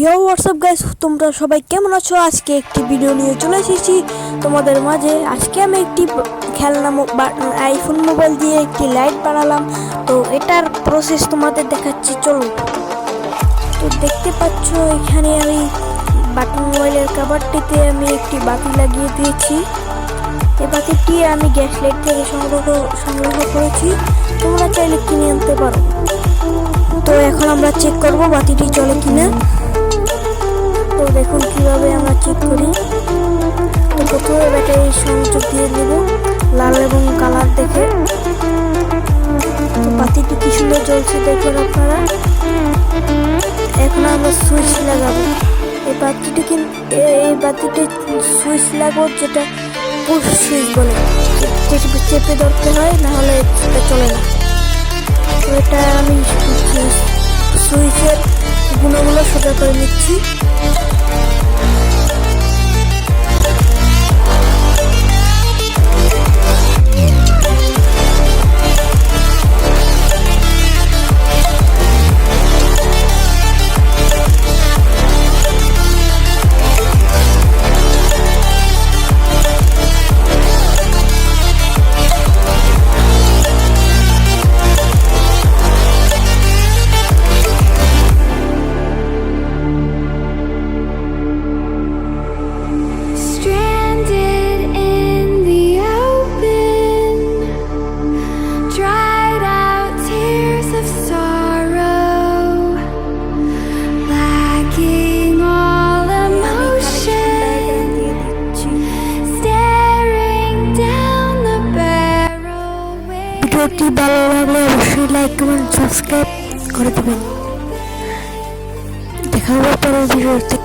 ইয়ো WhatsApp guys, তোমরা সবাই কেমন আছো? আজকে একটি ভিডিও নিয়ে চলে এসেছি তোমাদের মাঝে। আজকে আমি একটি খেলনা আইফোন মোবাইল দিয়ে একটি লাইট বানালাম। তো এটার প্রসেস তোমাদের দেখাচ্ছি, চলো। তো দেখতে পাচ্ছ এখানে আমি বাটন মোবাইলের কভারটিতে আমি একটি বাতি লাগিয়ে দিয়েছি। এই বাতিটি আমি গ্যাস লাইট থেকে সংগ্রহ করেছি, তোমরা চাইলে কিনে আনতে পারো। তো এখন আমরা চেক করব বাতিটি চলে কিনা। তো দেখুন কিভাবে আমরা চেক করি। তো প্রথমে ব্যাটারি সংযোগ দিয়ে নেব লাল এবং কালার দেখে। তো বাতিটি কি সুন্দর জ্বলছে দেখুন আপনারা। এখন আমরা সুইচ লাগাবো। এই বাতিটি সুইচ লাগাবো, যেটা পুশ সুইচ বলে, চেপে ধরতে হয়, না হলে এটা চলে না। তো এটা আমি সুইচের গুণগুলো সোজা করে নিচ্ছি। ভিডিওটি ভালো লাগলে অবশ্যই লাইক কমেন্ট সাবস্ক্রাইব করে দেবেন। দেখা হবে পরের ভিডিওতে।